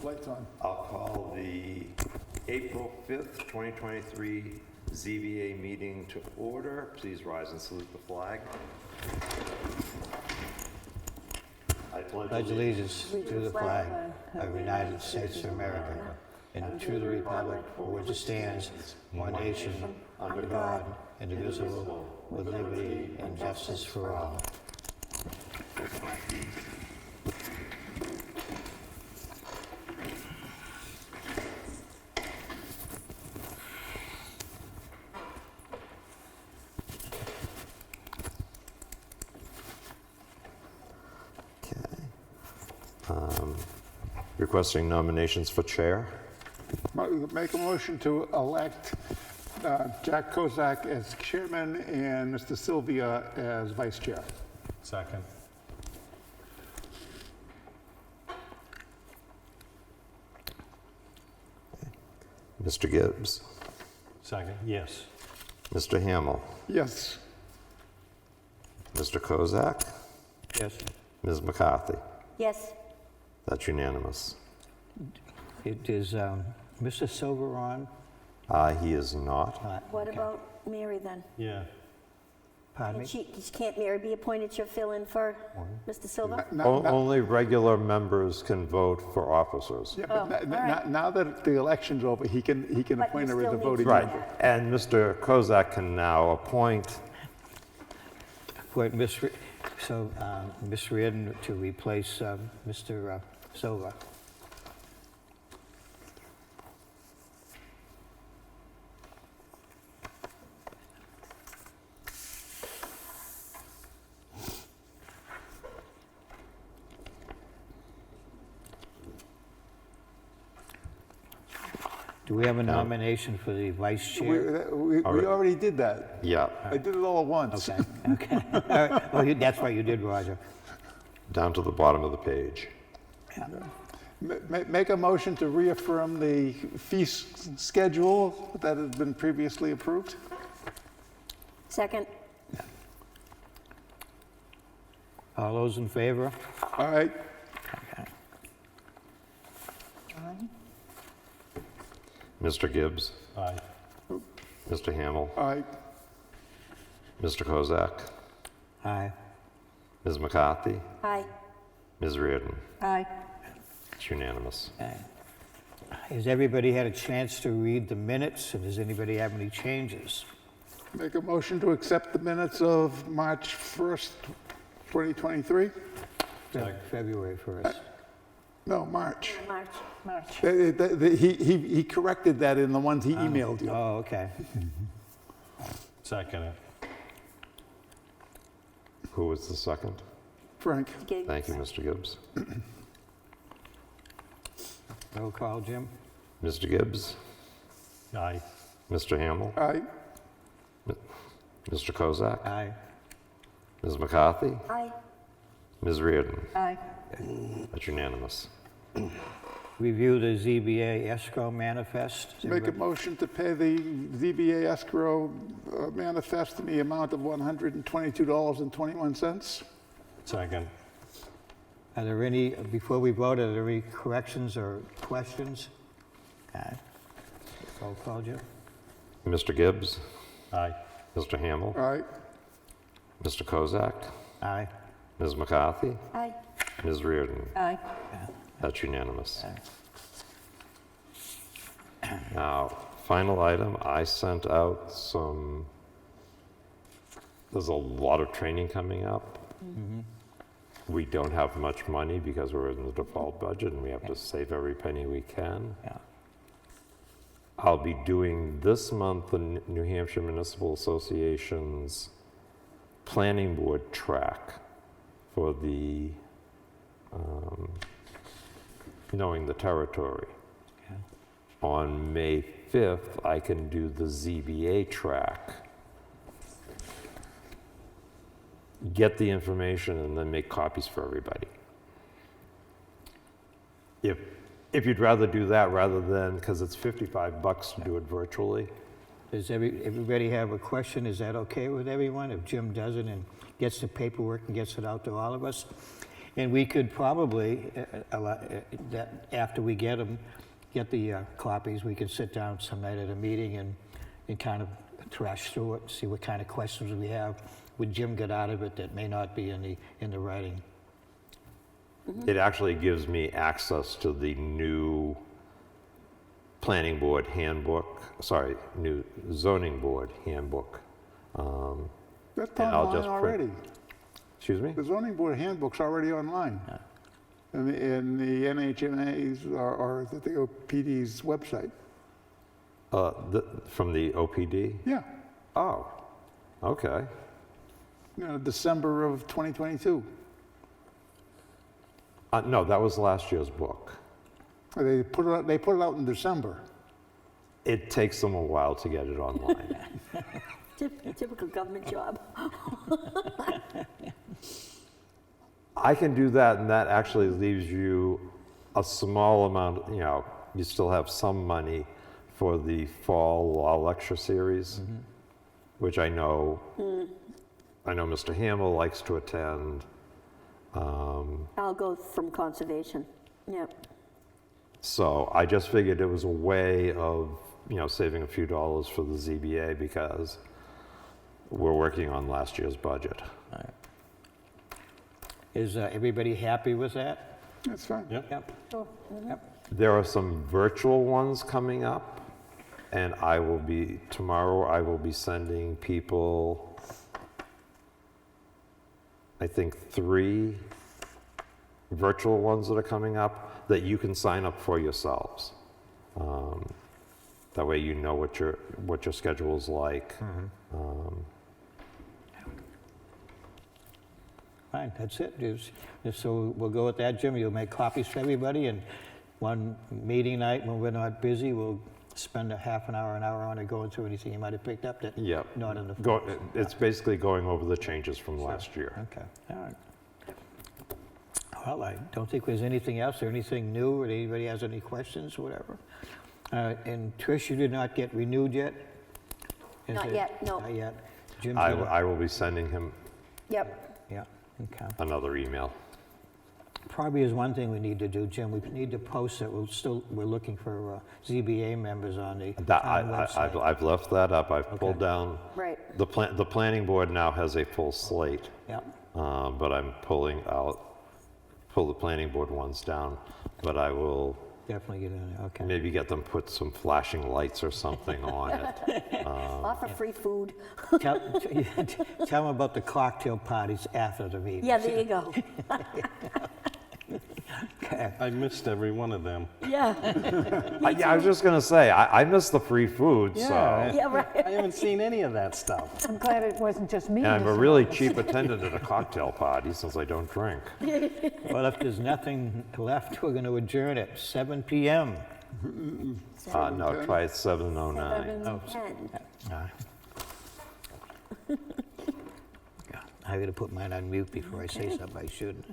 Lights on. I'll call the April 5th, 2023 ZBA meeting to order. Please rise and salute the flag. I Pledge allegiance to the flag of the United States of America and to the republic for which it stands, one nation, under God, indivisible, with liberty and justice for all. Requesting nominations for chair. Make a motion to elect Jack Kozak as chairman and Mr. Sylvia as vice chair. Second. Mr. Gibbs, Second, yes. Mr. Hamel, Yes. Mr. Kozak, Yes. Ms. McCarthy. Yes. That's unanimous. It is Mr. Silver on. He is not. What about Mary then? Yeah. Pardon me? Can't Mary be appointed to fill in for Mr. Silva? Only regular members can vote for officers. Yeah, Oh, but all right. now that the election's over, he can But appoint you her as a still need voting to- Right, member. and Mr. Kozak can now appoint Wait, Miss Reardon to replace Mr. Silva. Do we have a nomination for the vice chair? We already did that. Yeah, I did it all at once. Okay, okay. All right. Well, that's right, you did, Roger. down to the bottom of the page. Make a motion to reaffirm the fee schedule that has been previously approved. Second. All those in favor? All right. Mr. Gibbs, Aye. Mr. Hamel, All right. Mr. Kozak, Aye. Ms. McCarthy, Aye. Ms. Reardon. Aye. It's unanimous. Has everybody had a chance to read the minutes, and does anybody have any changes? Make a motion to accept the minutes of March 1st, 2023? February 1st. No, March. March. He corrected that in the ones he emailed you. Oh, okay. Second it. Who was the second? Frank. Gibbs. Thank you, Mr. Gibbs. Roll call, Jim? Mr. Gibbs, Aye. Mr. Hamel, All right. Mr. Kozak, Aye. Ms. McCarthy, Aye. Ms. Reardon. Aye. That's unanimous. Review the ZBA Escrow manifest. Does Make a everybody- motion to pay the ZBA Escrow manifest in the amount of $122.21. Second. Are there any, before we vote, are there any corrections or questions? Roll call, Jim? Mr. Gibbs, Aye. Mr. Hamel, All right. Mr. Kozak, Aye. Ms. McCarthy, Aye. Ms. Reardon. Aye. That's unanimous. Now, final item, I sent out some, there's a lot of training coming up. We don't have much money because we're in the default budget and we have to save every penny we can. Yeah. I'll be doing this month the New Hampshire Municipal Association's Planning Board track for the knowing the territory. Okay. On May 5th, I can do the ZBA track. Get the information and then make copies for everybody. If you'd rather do that rather than, because it's $55 to do it virtually. Does everybody have a question? Is that okay with everyone? If Jim does it and gets the paperwork and gets it out to all of us? And we could probably, that after we get them, get the copies, we could sit down some night at a meeting and kind of thrash through it, see what kind of questions we have. Would Jim get out of it that may not be in the writing? It actually gives me access to the new planning board handbook, sorry, new zoning board handbook. That's And I'll online just print- already. Excuse me? The zoning board handbook's already online. In the NHMA's or the OPD's website. From the OPD? Yeah, Oh, okay. December of 2022. No, that was last year's book. They put it out in December. It takes them a while to get it online. Typical government job. I can do that, and that actually leaves you a small amount, you still have some money for the fall law lecture series, which I know Mr. Hamill likes to attend. I'll go from conservation. Yep. So I just figured it was a way of, saving a few dollars for the ZBA because we're working on last year's budget. Is everybody happy with that? That's fine. Yep. There are some virtual ones coming up, and tomorrow I will be sending people, I think 3 virtual ones that are coming up that you can sign up for yourselves. That way you know what your schedule is like. Fine, that's it. So we'll go with that, Jim. You'll make copies for everybody, and one meeting night when we're not busy, we'll spend a half an hour on it going through anything you might have picked up that Yep. not in the It's basically going over the changes from last year. Okay, all right. Well, I don't think there's anything else or anything new, or anybody has any questions, whatever. And Trish, you did not get renewed yet? Is Not it- yet, no. Not yet. Jim, I will be sending him Yep. yeah, okay. another email. Probably is one thing we need to do, Jim. We need to post it. We're looking for ZBA members on the town website. I've left that up. I've pulled down, Right. the planning board now has a full slate, Yeah, but I'm pull the planning board ones down, but I will definitely get in there, okay. maybe get them put some flashing lights or something on it. Offer free food. Tell them about the cocktail parties after the meeting. Yeah, there you go. Okay. I missed every one of them. Yeah. Yeah, I was just gonna say, I miss the free food, so. Yeah, right. I haven't seen any of that stuff. I'm glad it wasn't just me. And I'm a missing really out. cheap attendant at a cocktail party since I don't drink. Well, if there's nothing left, we're going to adjourn at 7 PM. No, try it 7:09. 7:10. I got to put mine on mute before I say something I shouldn't.